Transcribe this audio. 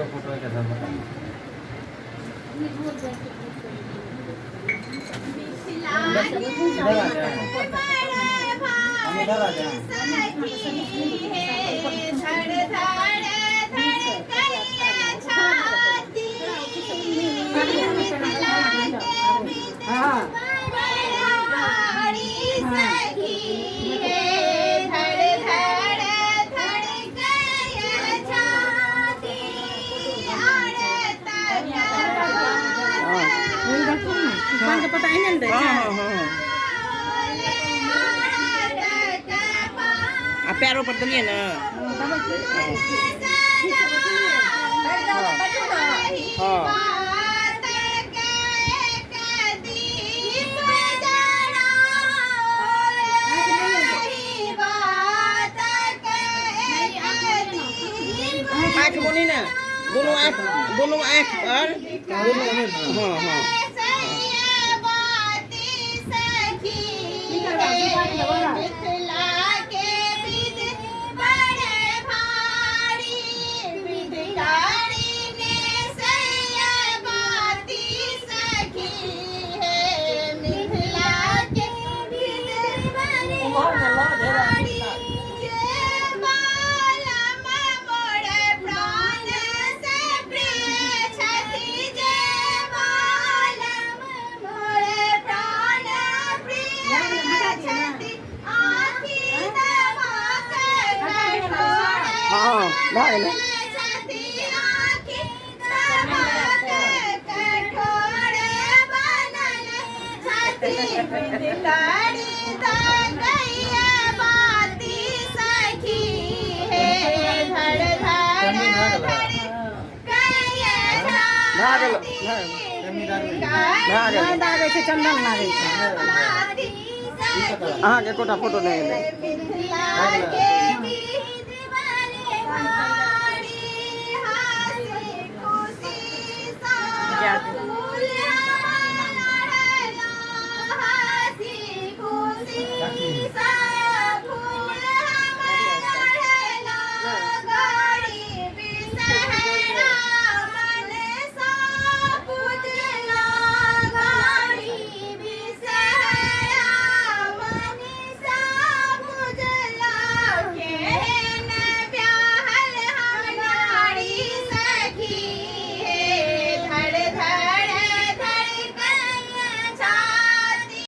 photo है कैसा बता हम इधर आ जाए पता है ना पैरों पर तो नहीं है ना आँख बोली ना दोनों आँख पर दोनों हाँ हाँ चंदन लागे अहाँ के कोटा फोटो नहीं